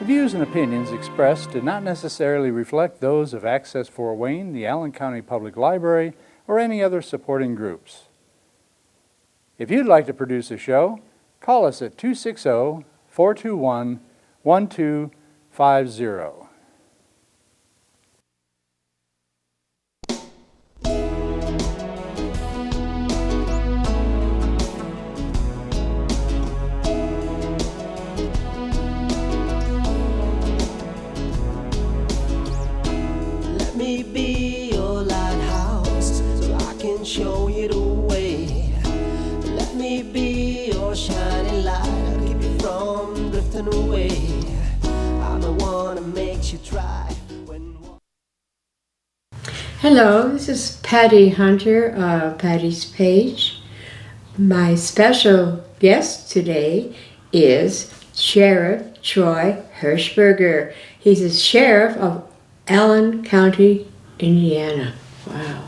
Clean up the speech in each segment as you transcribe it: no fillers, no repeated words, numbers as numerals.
views and opinions expressed do not necessarily reflect those of Access Fort Wayne, the Allen County Public Library, or any other supporting groups. If you'd like to produce a show, call us at 260-421-1250. Let me be your lighthouse so I can show you the way. Let me be your shining light, I'll keep you from drifting away. I'm the one that makes you try when... Hello, this is Patty Hunter of Patty's Page. My special guest today is Sheriff Troy Hershberger. He's the sheriff of Allen County, Indiana. Wow.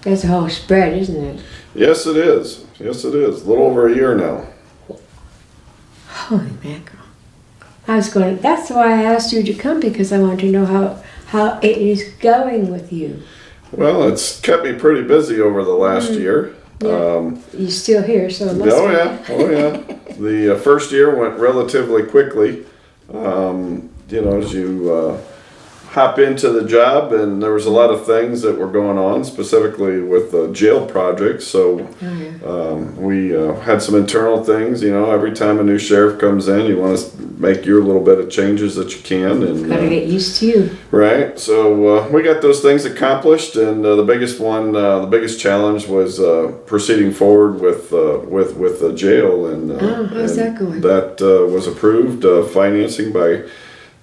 That's a whole spread, isn't it? Yes, it is. Yes, it is. A little over a year now. Holy mackerel. That's why I asked you to come, because I want to know how it is going with you. Well, it's kept me pretty busy over the last year. Yeah. You're still here, so it must Oh be. yeah, oh yeah. The first year went relatively quickly. As you hop into the job, and there was a lot of things that were going on, specifically with the jail project. So we had some internal things. Every time a new sheriff comes in, you want to make your little bit of changes that you can, and Gotta get used to you. right. So we got those things accomplished, and the biggest challenge was proceeding forward with the jail, and how's that going? That was approved, financing by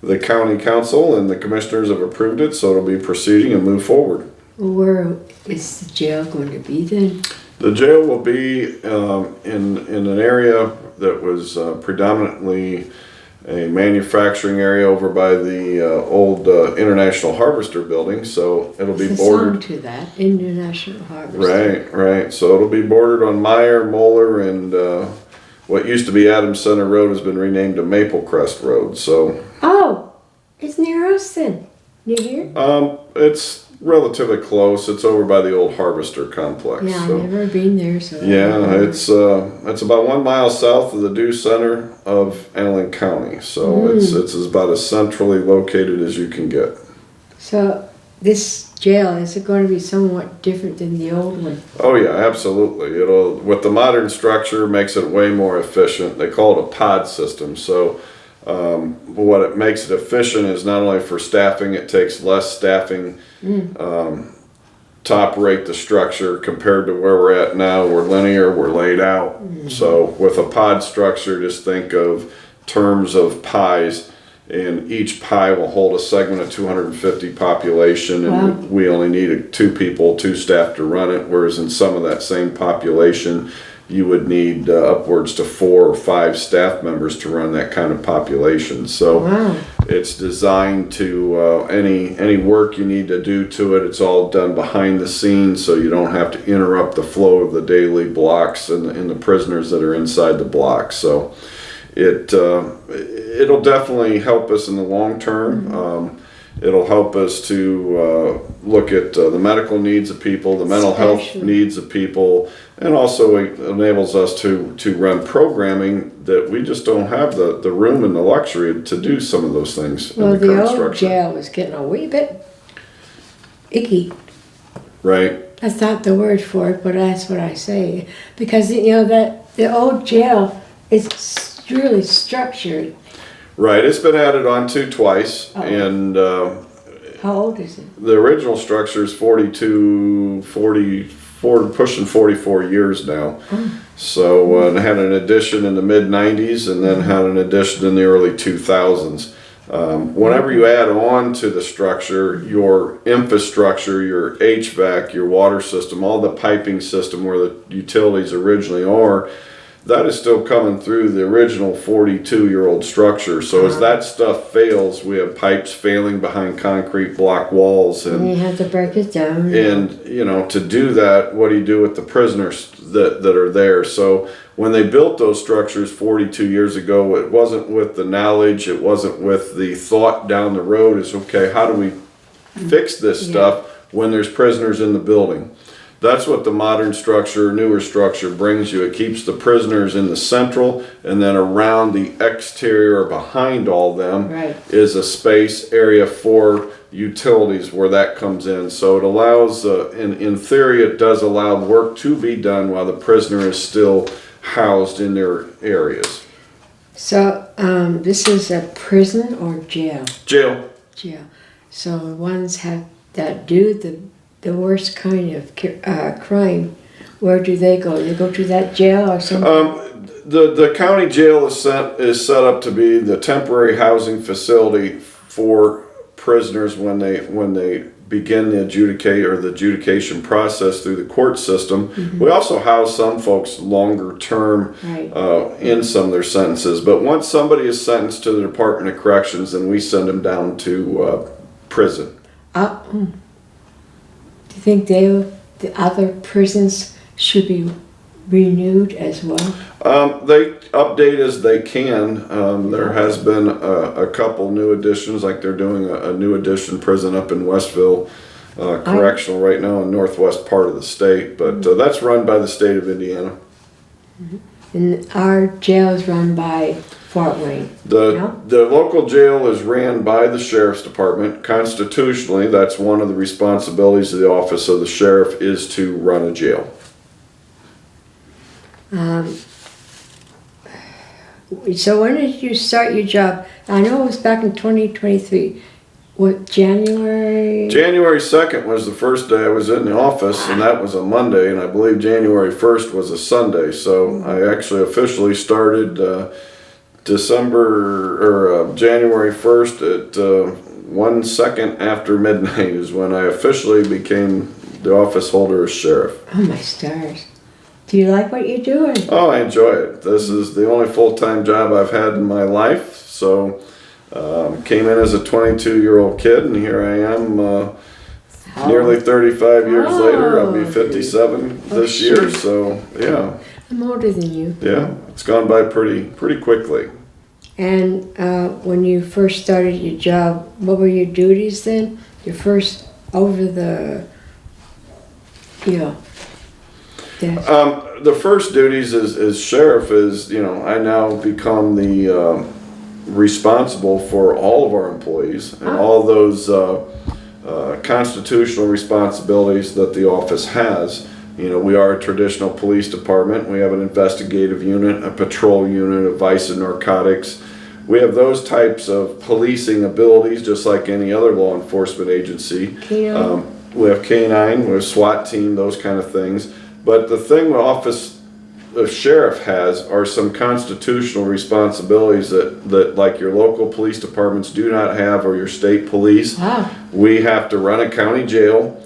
the county council, and the commissioners have approved it, so it'll be proceeding and move forward. Where is the jail going to be then? The jail will be in an area that was predominantly a manufacturing area over by the old International Harvester building, so it'll be There's bordered. a song to that, International Harvester. Right. So it'll be bordered on Meyer, Moeller, and what used to be Adams Center Road has been renamed to Maple Crest Road. So Oh, it's near us then. Near here? it's relatively close. It's over by the old Harvester complex. Yeah, so. I've never been there, so. Yeah, it's about 1 mile south of the due center of Allen County. So it's about as centrally located as you can get. So this jail, is it going to be somewhat different than the old one? Oh yeah, absolutely. It'll, with the modern structure, makes it way more efficient. They call it a pod system. So what it makes it efficient is not only for staffing, it takes less staffing to operate the structure compared to where we're at now. We're linear, we're laid out. So with a pod structure, just think of terms of pies, and each pie will hold a segment of 250 population, and Wow. we only need two staff to run it, whereas in some of that same population you would need upwards to 4 or 5 staff members to run that kind of population. So Wow. it's designed to any work you need to do to it, it's all done behind the scenes, so you don't have to interrupt the flow of the daily blocks and the prisoners that are inside the block. So it'll definitely help us in the long term. It'll help us to look at the medical needs of people, the mental health needs of people, and also it enables us to run programming that we just don't have the room and the luxury to do some of those things Well, in the the current old structure. jail was getting a wee bit icky. Right. That's not the word for it, but that's what I say. Because, that the old jail is really structured. Right. It's been added on to twice, Oh. and How old is it? the original structure is 44, pushing 44 years now. So it had an addition in the mid 90s, and then had an addition in the early 2000s. Whenever you add on to the structure, your infrastructure, your HVAC, your water system, all the piping system where the utilities originally are, that is still coming through the original 42-year-old structure. So as that stuff fails, we have pipes failing behind concrete block walls, And you have to break it down. and you know, to do that, what do you do with the prisoners that are there? So when they built those structures 42 years ago, it wasn't with the knowledge, it wasn't with the thought down the road is, okay, how do we fix this stuff when there's prisoners in the building? That's what the modern structure, newer structure brings you. It keeps the prisoners in the central, and then around the exterior or behind all them is a space area for utilities where that comes in. So it allows, in theory, it does allow work to be done while the prisoner is still housed in their areas. So this is a prison or jail? Jail. Jail. So ones that do the worst kind of crime, where do they go? They go to that jail or something? The county jail is set up to be the temporary housing facility for prisoners when they begin the adjudication process through the court system. We also house some folks longer term in some of their sentences. But once somebody is sentenced to the Department of Corrections, then we send them down to prison. Do you think the other prisons should be renewed as well? They update as they can. There has been a couple new additions, like they're doing a new addition prison up in Westville Correctional right now in northwest part of the state, but that's run by the state of Indiana. And our jail is run by Fort Wayne. The local jail is ran by the sheriff's department. Constitutionally, that's one of the responsibilities of the office of the sheriff is to run a jail. So when did you start your job? I know it was back in 2023. What, January? January 2nd was the first day I was in the office, and that was a Monday, and I believe January 1st was a Sunday. So I actually officially started January 1st at 1 second after midnight is when I officially became the office holder as sheriff. Oh my stars. Do you like what you're doing? Oh, I enjoy it. This is the only full-time job I've had in my life. So came in as a 22-year-old kid, and here I am nearly 35 years later. I'll be 57 this year, so yeah. I'm older than you. Yeah, it's gone by pretty quickly. And when you first started your job, what were your duties then? Your first over the, the first duties as sheriff is, I now become the responsible for all of our employees and all those constitutional responsibilities that the office has. We are a traditional police department. We have an investigative unit, a patrol unit, a vice and narcotics. We have those types of policing abilities just like any other law enforcement agency. We have K-9, we have SWAT team, those kind of things. But the thing the office of sheriff has are some constitutional responsibilities that like your local police departments do not have, or your state police. We have to run a county jail.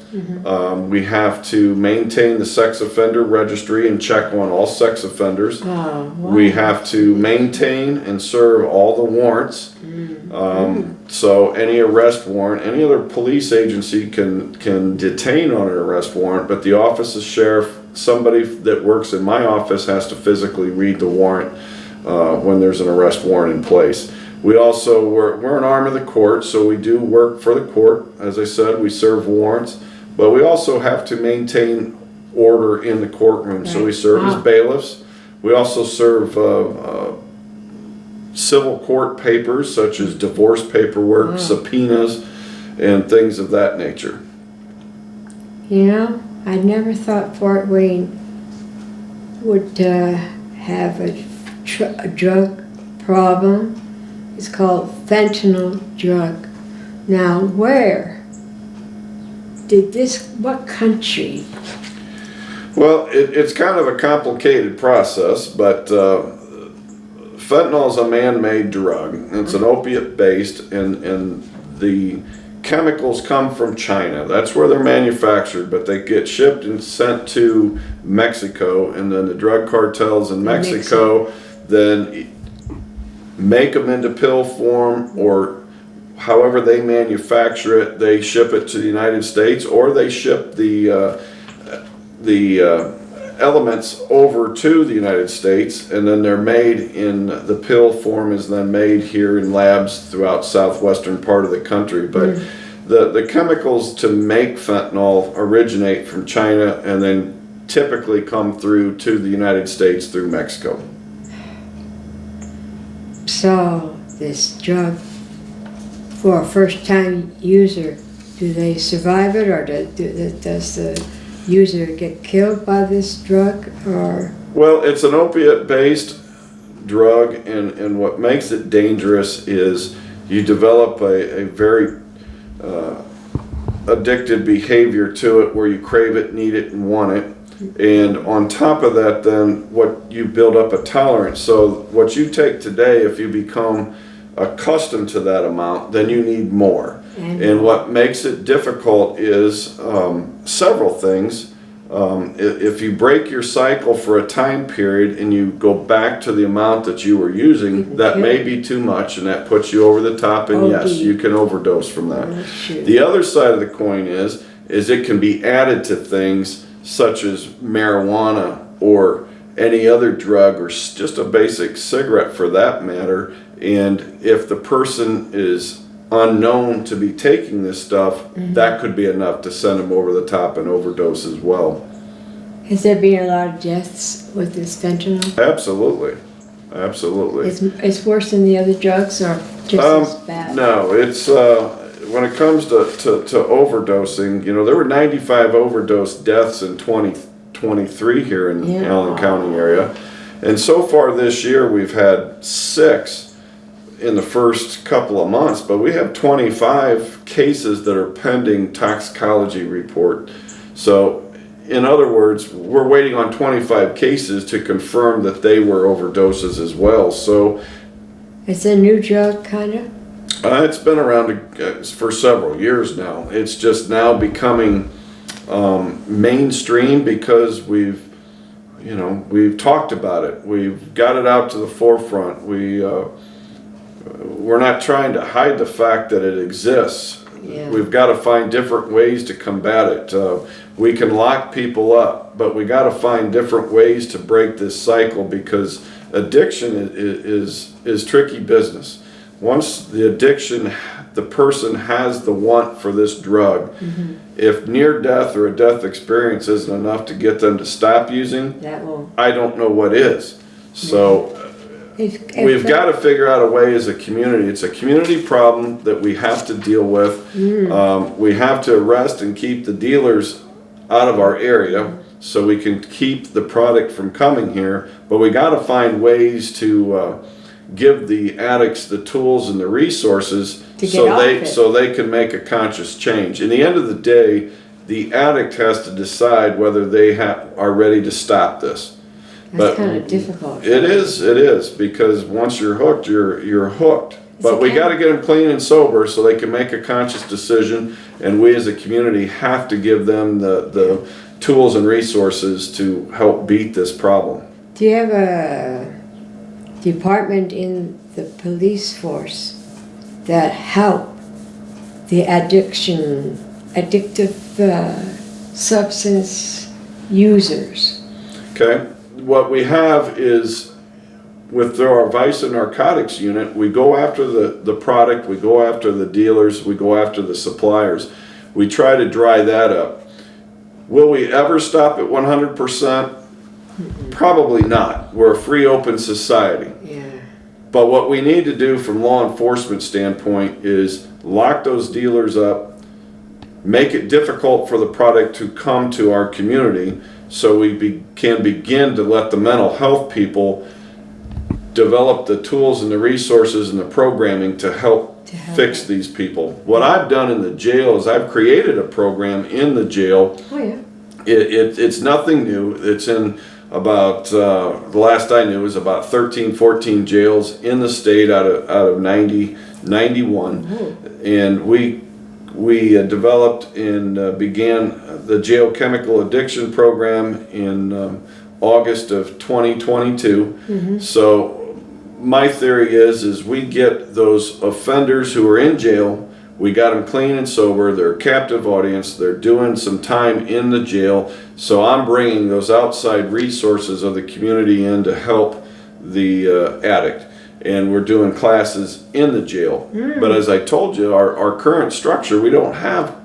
We have to maintain the sex offender registry and check on all sex offenders. We have to maintain and serve all the warrants. So any arrest warrant, any other police agency can detain on an arrest warrant, but the office of sheriff, somebody that works in my office has to physically read the warrant when there's an arrest warrant in place. We also, we're an arm of the court, so we do work for the court. As I said, we serve warrants, but we also have to maintain order in the courtroom. So we serve as bailiffs. We also serve civil court papers such as divorce paperwork, subpoenas, and things of that nature. I never thought Fort Wayne would have a drug problem. It's called fentanyl drug. Now, where did what country? Well, it's kind of a complicated process, but fentanyl is a man-made drug. It's an opiate-based, and the chemicals come from China. That's where they're manufactured, but they get shipped and sent to Mexico, and then the drug cartels in Mexico then make them into pill form, or however they manufacture it, they ship it to the United States, or they ship the elements over to the United States, and then they're made in the pill form is then made here in labs throughout southwestern part of the country. But the chemicals to make fentanyl originate from China and then typically come through to the United States through Mexico. So this drug, for a first-time user, do they survive it, or does the user get killed by this drug, or? Well, it's an opiate-based drug, and what makes it dangerous is you develop a very addicted behavior to it, where you crave it, need it, and want it. And on top of that, then what you build up a tolerance. So what you take today, if you become accustomed to that amount, then you need more. And what makes it difficult is several things. If you break your cycle for a time period and you go back to the amount that you were using, that may be too much, and that puts you over the top, and yes, you can overdose from that. The other side of the coin is it can be added to things such as marijuana or any other drug, or just a basic cigarette for that matter. And if the person is unknown to be taking this stuff, that could be enough to send them over the top and overdose as well. Has there been a lot of deaths with this fentanyl? Absolutely. Absolutely. It's worse than the other drugs, or just as bad? No, it's when it comes to overdosing, you know, there were 95 overdose deaths in 2023 here in Allen County area. And so far this year we've had 6 in the first couple of months, but we have 25 cases that are pending toxicology report. So in other words, we're waiting on 25 cases to confirm that they were overdoses as well. So it's a new drug, kind of? It's been around for several years now. It's just now becoming mainstream because we've talked about it. We've got it out to the forefront. We're not trying to hide the fact that it exists. We've got to find different ways to combat it. We can lock people up, but we got to find different ways to break this cycle, because addiction is tricky business. Once the addiction, the person has the want for this drug, if near death or a death experience isn't enough to get them to stop using, I don't know what is. So we've got to figure out a way as a community. It's a community problem that we have to deal with. We have to arrest and keep the dealers out of our area so we can keep the product from coming here, but we got to find ways to give the addicts the tools and the resources so they can make a conscious change. In the end of the day, the addict has to decide whether they are ready to stop this. That's kind of difficult. It is, because once you're hooked, you're hooked. But we got to get them clean and sober so they can make a conscious decision, and we as a community have to give them the tools and resources to help beat this problem. Do you have a department in the police force that help the addictive substance users? Okay. What we have is, with our vice and narcotics unit, we go after the product, we go after the dealers, we go after the suppliers. We try to dry that up. Will we ever stop at 100%? Probably not. We're a free, open society. But what we need to do from law enforcement standpoint is lock those dealers up, make it difficult for the product to come to our community, so we can begin to let the mental health people develop the tools and the resources and the programming to help fix these people. What I've done in the jail is I've created a program in the jail. It's nothing new. It's in about, the last I knew was about 13, 14 jails in the state out of 91. And we We developed and began the jail chemical addiction program in August of 2022. So my theory is we get those offenders who are in jail, we got them clean and sober, they're a captive audience, they're doing some time in the jail. So I'm bringing those outside resources of the community in to help the addict. And we're doing classes in the jail. But as I told you, our current structure, we don't have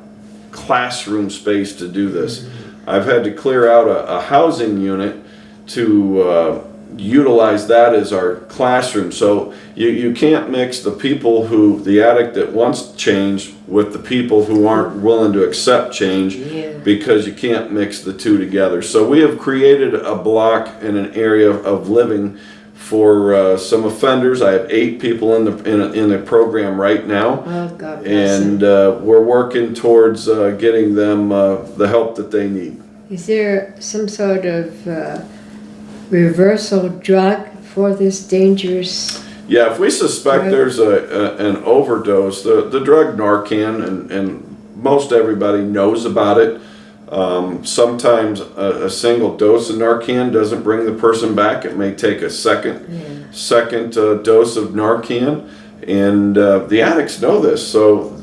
classroom space to do this. I've had to clear out a housing unit to utilize that as our classroom. So you can't mix the people the addict that wants change with the people who aren't willing to accept change, because you can't mix the two together. So we have created a block and an area of living for some offenders. I have 8 people in the program right now. Oh, God bless and them. we're working towards getting them the help that they need. Is there some sort of reversal drug for this dangerous? Yeah, if we suspect there's an overdose, the drug Narcan, and most everybody knows about it. Sometimes a single dose of Narcan doesn't bring the person back. It may take a second dose of Narcan, and the addicts know this, so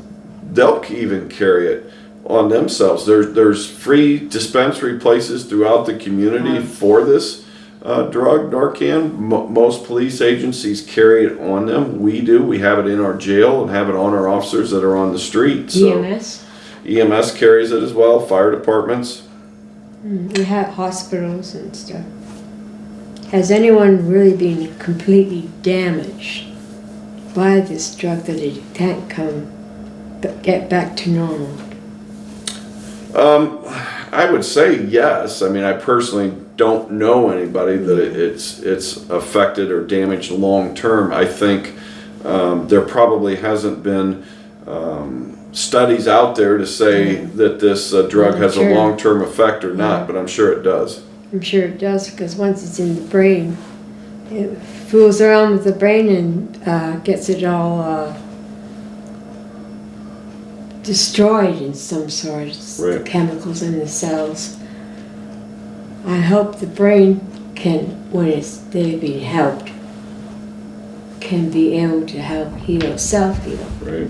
they'll even carry it on themselves. There's free dispensary places throughout the community for this drug Narcan. Most police agencies carry it on them. We do. We have it in our jail and have it on our officers that are on the street. So EMS carries it as well, fire departments. We have hospitals and stuff. Has anyone really been completely damaged by this drug that it can't get back to normal? I would say yes. I mean, I personally don't know anybody that it's affected or damaged long term. I think there probably hasn't been studies out there to say that this drug has a long-term effect or not, but I'm sure it does. I'm sure it does, because once it's in the brain, it fools around with the brain and gets it all destroyed in some sort. The chemicals in the cells. I hope the brain can, when they've been helped, can be able to help heal, self-heal. Right.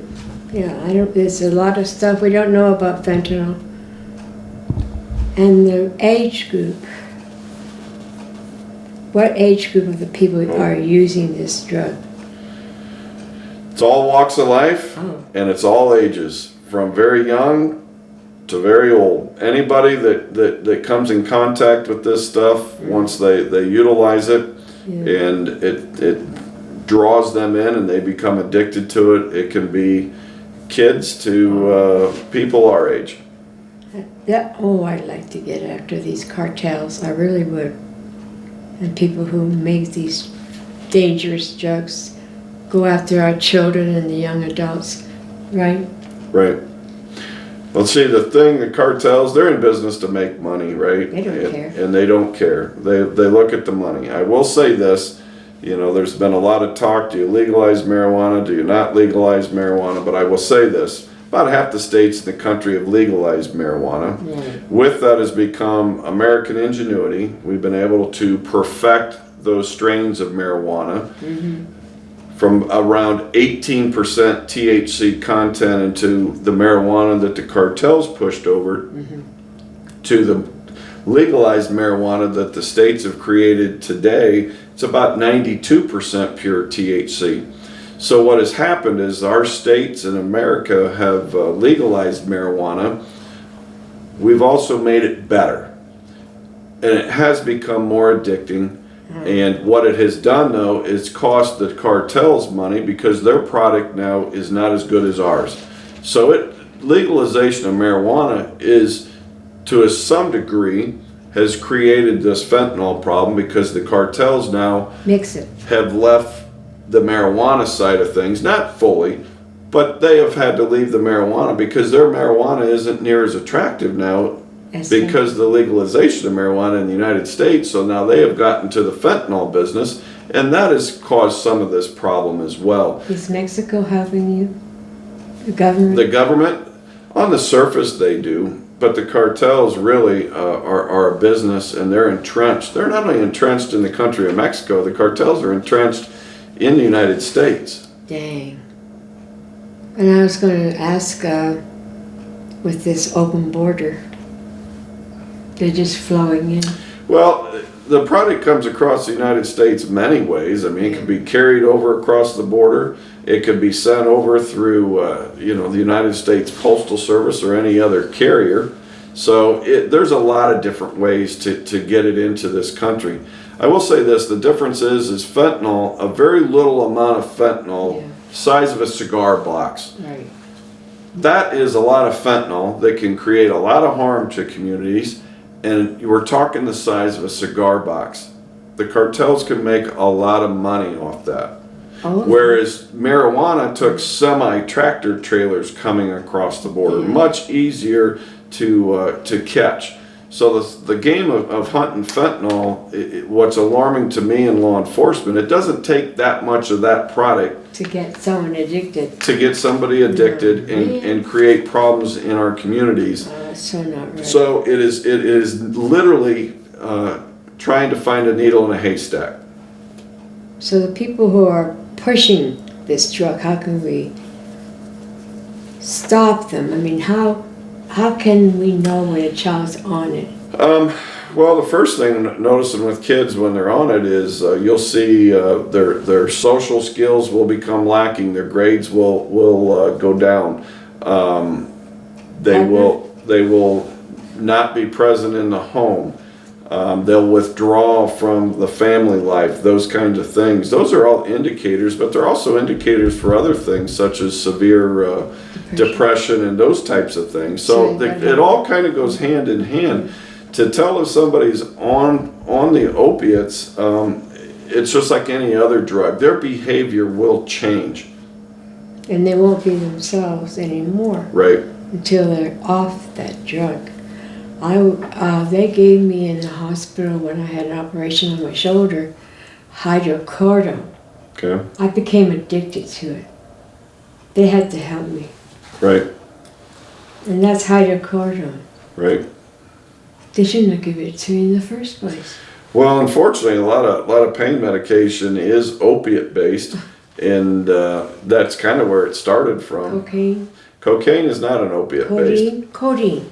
Yeah, there's a lot of stuff we don't know about fentanyl. And the age group. What age group of the people are using this drug? It's all walks of life, and it's all ages, from very young to very old. Anybody that comes in contact with this stuff, once they utilize it, and it draws them in and they become addicted to it. It can be kids to people our age. I'd like to get after these cartels. I really would. And people who make these dangerous drugs, go after our children and the young adults, right? Right. Well, see, the cartels, they're in business to make money, right? They don't care. And they don't care. They look at the money. I will say this, there's been a lot of talk, do you legalize marijuana, do you not legalize marijuana? But I will say this, about half the states in the country have legalized marijuana. With that has become American ingenuity. We've been able to perfect those strains of marijuana. From around 18% THC content into the marijuana that the cartels pushed over to the legalized marijuana that the states have created today. It's about 92% pure THC. So what has happened is our states in America have legalized marijuana. We've also made it better, and it has become more addicting. And what it has done, though, is cost the cartels money, because their product now is not as good as ours. So legalization of marijuana is, to some degree, has created this fentanyl problem, because the cartels now have left the marijuana side of things, not fully, but they have had to leave the marijuana because their marijuana isn't near as attractive now because of the legalization of marijuana in the United States. So now they have gotten to the fentanyl business, and that has caused some of this problem as well. Is Mexico helping you? The government? The government? On the surface, they do, but the cartels really are a business, and they're entrenched. They're not only entrenched in the country of Mexico, the cartels are entrenched in the United States. Dang. And I was going to ask, with this open border, they're just flowing in. Well, the product comes across the United States many ways. I mean, it can be carried over across the border. It could be sent over through, the United States Postal Service or any other carrier. So there's a lot of different ways to get it into this country. I will say this, the difference is fentanyl, a very little amount of fentanyl, size of a cigar box. Right. That is a lot of fentanyl that can create a lot of harm to communities, and we're talking the size of a cigar box. The cartels can make a lot of money off that. Oh. Whereas marijuana took semi-tractor trailers coming across the border, much easier to catch. So the game of hunting fentanyl, what's alarming to me in law enforcement, it doesn't take that much of that product To get someone addicted. to get somebody addicted and create problems in our communities. That's so not right. So it is literally trying to find a needle in a haystack. So the people who are pushing this drug, how can we stop them? I mean, how can we know when a child's on it? Well, the first thing noticing with kids when they're on it is you'll see their social skills will become lacking. Their grades will go down. They will not be present in the home. They'll withdraw from the family life, those kinds of things. Those are all indicators, but they're also indicators for other things such as severe depression and those types of things. So it all kind of goes hand in hand. To tell if somebody's on the opiates, it's just like any other drug. Their behavior will change. And they won't be themselves anymore. Right. Until they're off that drug. They gave me in the hospital when I had an operation on my shoulder, hydrocodone. Okay. I became addicted to it. They had to help me. Right. And that's hydrocodone. Right. They shouldn't have given it to me in the first place. Well, unfortunately, a lot of pain medication is opiate based, and that's kind of where it started from. Cocaine. Cocaine is not an opiate based. Codeine.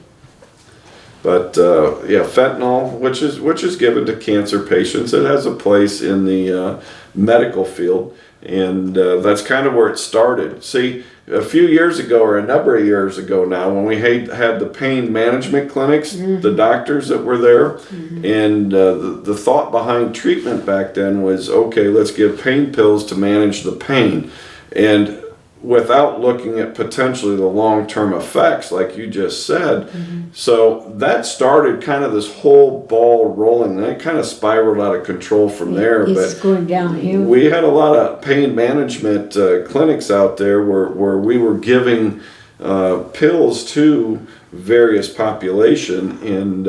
But fentanyl, which is given to cancer patients, it has a place in the medical field, and that's kind of where it started. See, a few years ago, or a number of years ago now, when we had the pain management clinics, the doctors that were there, and the thought behind treatment back then was, okay, let's give pain pills to manage the pain, and without looking at potentially the long-term effects, like you just said. So that started kind of this whole ball rolling, and it kind of spiraled out of control from there. It's going downhill. We had a lot of pain management clinics out there where we were giving pills to various population and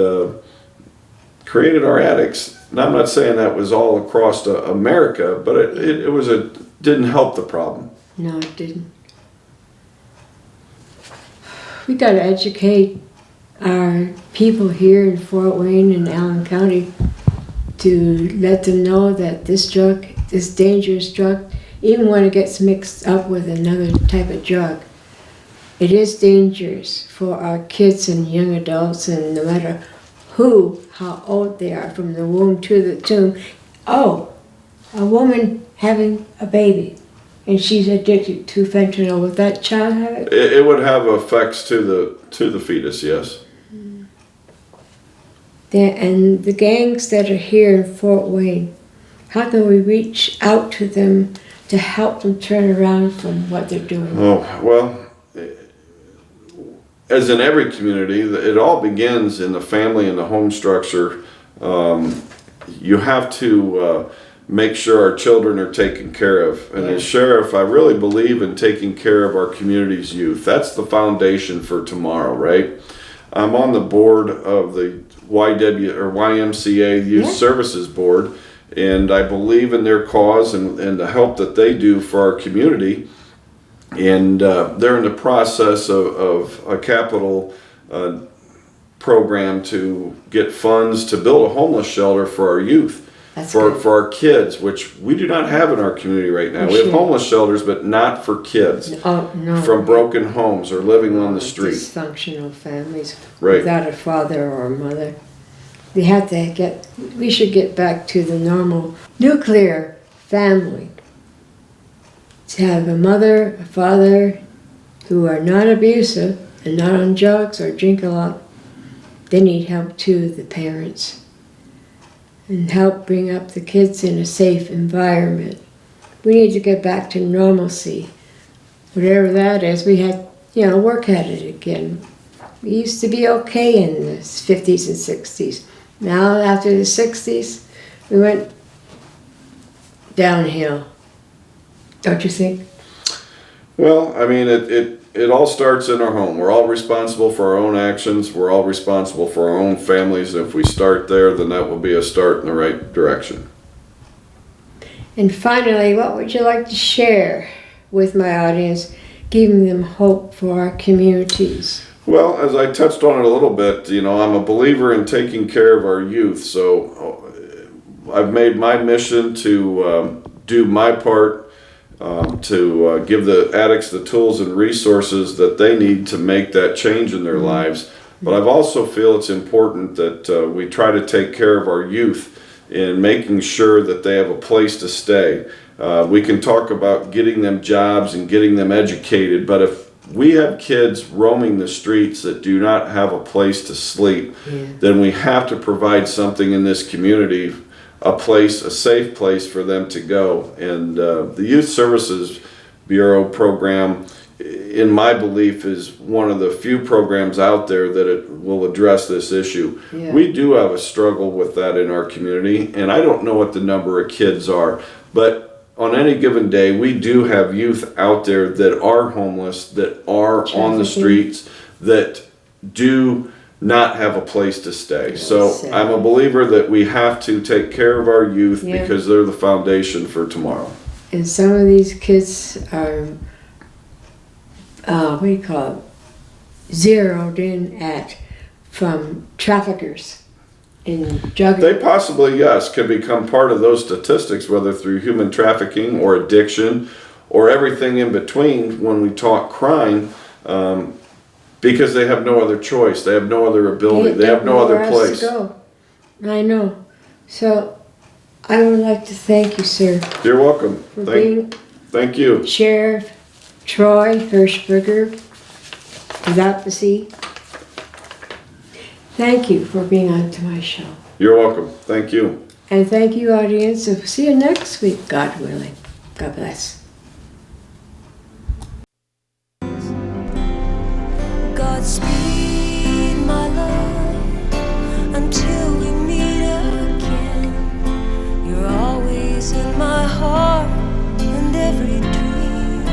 created our addicts. Now, I'm not saying that was all across America, but it didn't help the problem. No, it didn't. We got to educate our people here in Fort Wayne and Allen County to let them know that this drug, this dangerous drug, even when it gets mixed up with another type of drug, it is dangerous for our kids and young adults, and no matter how old they are, from the womb to the tomb. Oh, a woman having a baby, and she's addicted to fentanyl. Would that child have it? It would have effects to the fetus, yes. And the gangs that are here in Fort Wayne, how can we reach out to them to help them turn around from what they're doing? Oh, well, as in every community, it all begins in the family and the home structure. You have to make sure our children are taken care of. And as sheriff, I really believe in taking care of our community's youth. That's the foundation for tomorrow, right? I'm on the board of the YMCA Youth Services Board, and I believe in their cause and the help that they do for our community. And they're in the process of a capital program to get funds to build a homeless shelter for our youth, That's for good. our kids, which we do not have in our community right now. We We have should. homeless shelters, but not for kids Oh, no. from broken homes or living on the street. Dysfunctional families Right. without a father or a mother. We should get back to the normal nuclear family. To have a mother, a father who are not abusive and not on drugs or drink a lot. They need help too, the parents. And help bring up the kids in a safe environment. We need to get back to normalcy. Whatever that is, we had, work at it again. We used to be okay in the 50s and 60s. Now, after the 60s, we went downhill. Don't you think? Well, I mean, it all starts in our home. We're all responsible for our own actions. We're all responsible for our own families. If we start there, then that will be a start in the right direction. And finally, what would you like to share with my audience, giving them hope for our communities? Well, as I touched on it a little bit, I'm a believer in taking care of our youth. So I've made my mission to do my part to give the addicts the tools and resources that they need to make that change in their lives. But I've also feel it's important that we try to take care of our youth in making sure that they have a place to stay. We can talk about getting them jobs and getting them educated, but if we have kids roaming the streets that do not have a place to sleep, then we have to provide something in this community, a safe place for them to go. And the Youth Services Bureau program, in my belief, is one of the few programs out there that it will address this issue. Yeah. We do have a struggle with that in our community, and I don't know what the number of kids are, but on any given day, we do have youth out there that are homeless, that are on the streets, that do not have a place to stay. So Sad. I'm a believer that we have to take care of our youth Yeah. because they're the foundation for tomorrow. And some of these kids are, zeroed in at from traffickers in drug. They possibly, yes, could become part of those statistics, whether through human trafficking or addiction or everything in between when we talk crime, because they have no other choice. They have no other ability. They have no other nowhere else place. to go. I know. So I would like to thank you, sir, You're welcome. for being Thank you. Sheriff Troy Hershberger, without the C. Thank you for being on to my show. You're welcome. Thank you. And thank you, audience. So see you next week, God willing. God bless. Godspeed, my love, until we meet again. You're always in my heart and every dream.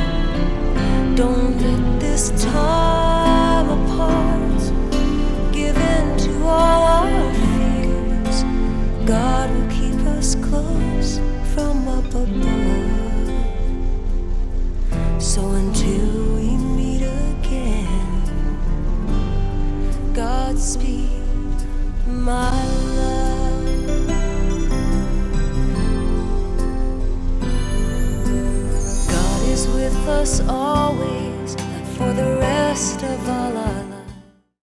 Don't let this time apart give in to all our fears. God will keep us close from up above. So until we meet again, Godspeed.